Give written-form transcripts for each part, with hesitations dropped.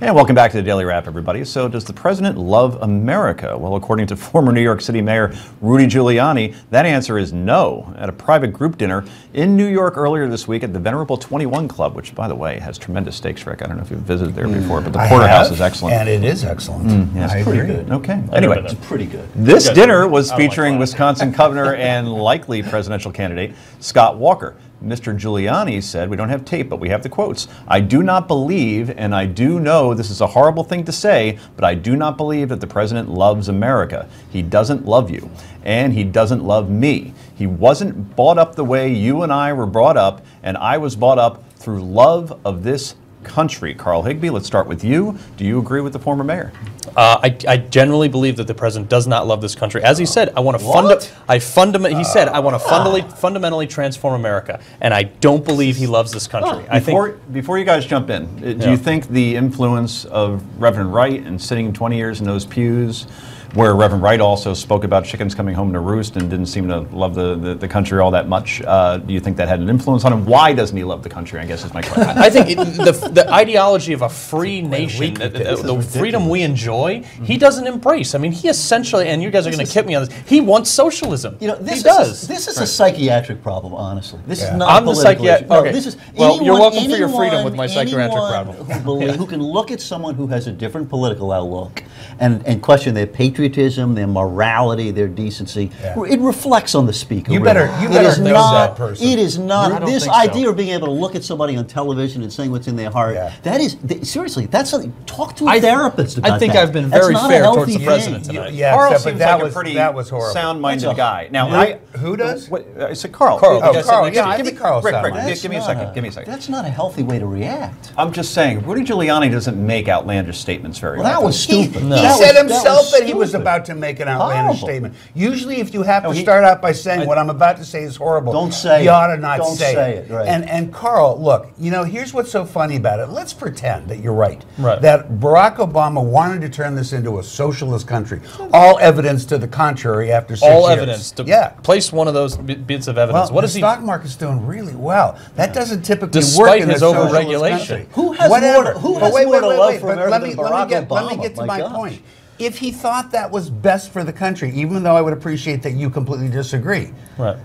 And welcome back to the Daily Wrap, everybody. So does the president love America? Well, according to former New York City Mayor Rudy Giuliani, that answer is no. At a private group dinner in New York earlier this week at the Venerable 21 Club, which, by the way, has tremendous steaks, Rick. I don't know if you've visited there before, but the porterhouse is excellent. And it is excellent. Yeah, it's pretty good. Okay. Anyway, it's pretty good. This dinner was featuring Wisconsin governor and likely presidential candidate Scott Walker. Mr. Giuliani said, we don't have tape, but we have the quotes. I do not believe, and I do know this is a horrible thing to say, but I do not believe that the president loves America. He doesn't love you, and he doesn't love me. He wasn't brought up the way you and I were brought up, and I was brought up through love of this country. Carl Higbee, let's start with you. Do you agree with the former mayor? I generally believe that the president does not love this country. As he said, I want to fundamentally transform America, and I don't believe he loves this country. Before you guys jump in, do you think the influence of Reverend Wright and sitting 20 years in those pews, where Reverend Wright also spoke about chickens coming home to roost and didn't seem to love the country all that much, do you think that had an influence on him? Why doesn't he love the country, I guess is my question. I think the ideology of a free nation, the freedom we enjoy, he doesn't embrace. I mean, he essentially, and you guys are going to kick me on this, he wants socialism. You know, this is a psychiatric problem, honestly. This is not I'm a political issue. okay. This is well, you're welcome for your freedom with my psychiatric problem. Who can look at someone who has a different political outlook and question their patriotism, their morality, their decency. It reflects on the speaker. You better know that person. It is not this idea of being able to look at somebody on television and saying what's in their heart. That is seriously. That's something. Talk to a therapist about that. I think I've been very fair towards the president tonight. Yeah, Carl seems like a pretty horrible. sound-minded guy. Now, who does? I said Carl. Carl. Yeah, I think Carl. Rick, give me a second. Give me a second. That's not a healthy way to react. I'm just saying, Rudy Giuliani doesn't make outlandish statements very often. That was stupid. He said himself that he was about to make an outlandish statement. Usually, if you have to start out by saying what I'm about to say is horrible, don't say you ought to not say it. Right. And Carl, look, you know, here's what's so funny about it. Let's pretend that you're right. That Barack Obama wanted to turn this into a socialist country. All evidence to the contrary after 6 years. All evidence. Place one of those bits of evidence. Well, what the is stock market's doing really well. That doesn't typically Despite work in his a socialist overregulation. country. Who has more to love for America than Barack Obama? Let me get to my point. If he thought that was best for the country, even though I would appreciate that you completely disagree. Right.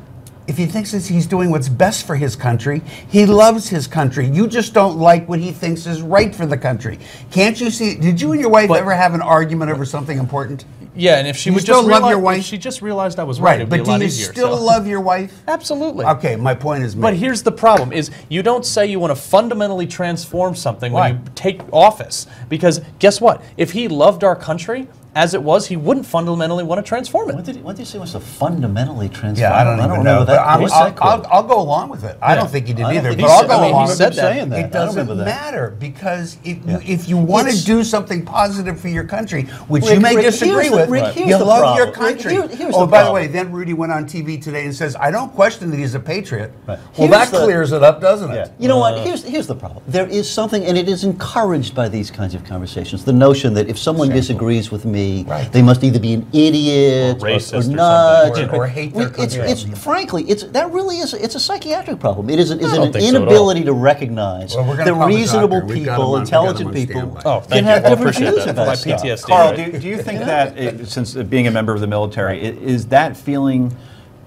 If he thinks that he's doing what's best for his country, he loves his country. You just don't like what he thinks is right for the country. Can't you see? Did you and your wife ever have an argument over something important? Yeah, and if she would still love your wife, if she just realized I was right, it'd be a lot easier. But do you still love your wife? Absolutely. Okay, my point is made. But here's the problem: is you don't say you want to fundamentally transform something when you take office, because guess what? If he loved our country as it was, he wouldn't fundamentally want to transform it. What did you say was to fundamentally transform? Yeah, I don't even know. But I'll go along with it. I don't think he did either. But I'll go along with it. It doesn't matter, because if you want to do something positive for your country, which you may disagree with, you love your country. Oh, by the way, then Rudy went on TV today and says, I don't question that he's a patriot. Well, that clears it up, doesn't it? You know what? Here's the problem. There is something, and it is encouraged by these kinds of conversations, the notion that if someone disagrees with me, they must either be an idiot or racist or nuts or hate their country. Frankly, that really is a psychiatric problem. It is an inability to recognize that reasonable people, intelligent people, can have different views about stuff. Carl, do you think that, since being a member of the military, is that feeling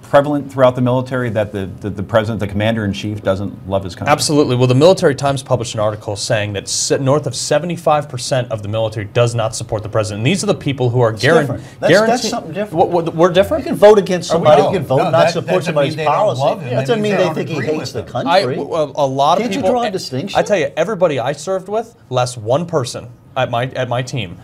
prevalent throughout the military, that the president, the commander-in-chief, doesn't love his country? Absolutely. Well, the Military Times published an article saying that north of 75% of the military does not support the president. And these are the people who are guaranteed. That's something different. We're different? You can vote against somebody. You can vote not support somebody's policy. That doesn't mean they think he hates the country. A lot of people. Can't you draw a distinction? I tell you, everybody I served with, less one person at my team,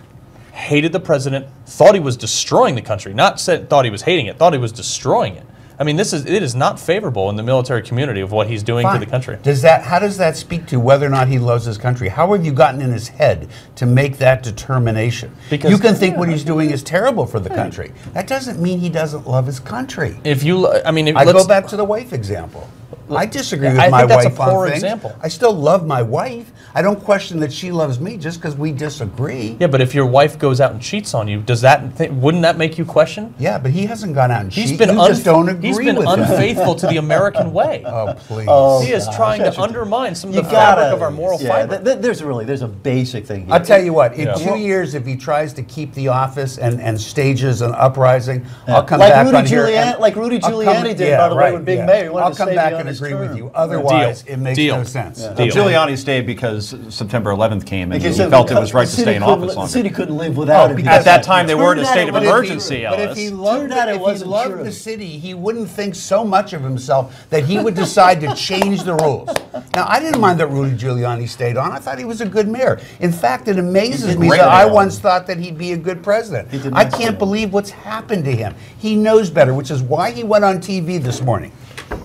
hated the president, thought he was destroying the country. Not thought he was hating it, thought he was destroying it. I mean, it is not favorable in the military community of what he's doing to the country. How does that speak to whether or not he loves his country? How have you gotten in his head to make that determination? Because you can think what he's doing is terrible for the country. That doesn't mean he doesn't love his country. I go back to the wife example. I disagree with my wife. I think that's a poor example. I still love my wife. I don't question that she loves me just because we disagree. Yeah, but if your wife goes out and cheats on you, wouldn't that make you question? Yeah, but he hasn't gone out and cheated. You just don't agree He's been with unfaithful to the American way. Oh, please. He is trying to undermine some of the fabric of our moral fiber. There's a basic thing here. I'll tell you what, in 2 years, if he tries to keep the office and stages an uprising, I'll come back on here. Like Rudy Giuliani did, by the way, with Big Mayor. I'll come back and agree with you. Otherwise, it makes no sense. Giuliani stayed because September 11th came and he felt it was right to stay in office longer. The city couldn't live without it. At that time, they were in a state of emergency, But if he loved the city, he wouldn't think so much of himself that he would decide to change the rules. Now, I didn't mind that Rudy Giuliani stayed on. I thought he was a good mayor. In fact, it amazes me that I once thought that he'd be a good president. I can't believe what's happened to him. He knows better, which is why he went on TV this morning.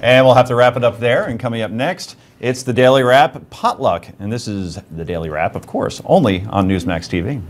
And we'll have to wrap it up there. And coming up next, it's the Daily Wrap Potluck. And this is the Daily Wrap, of course, only on Newsmax TV.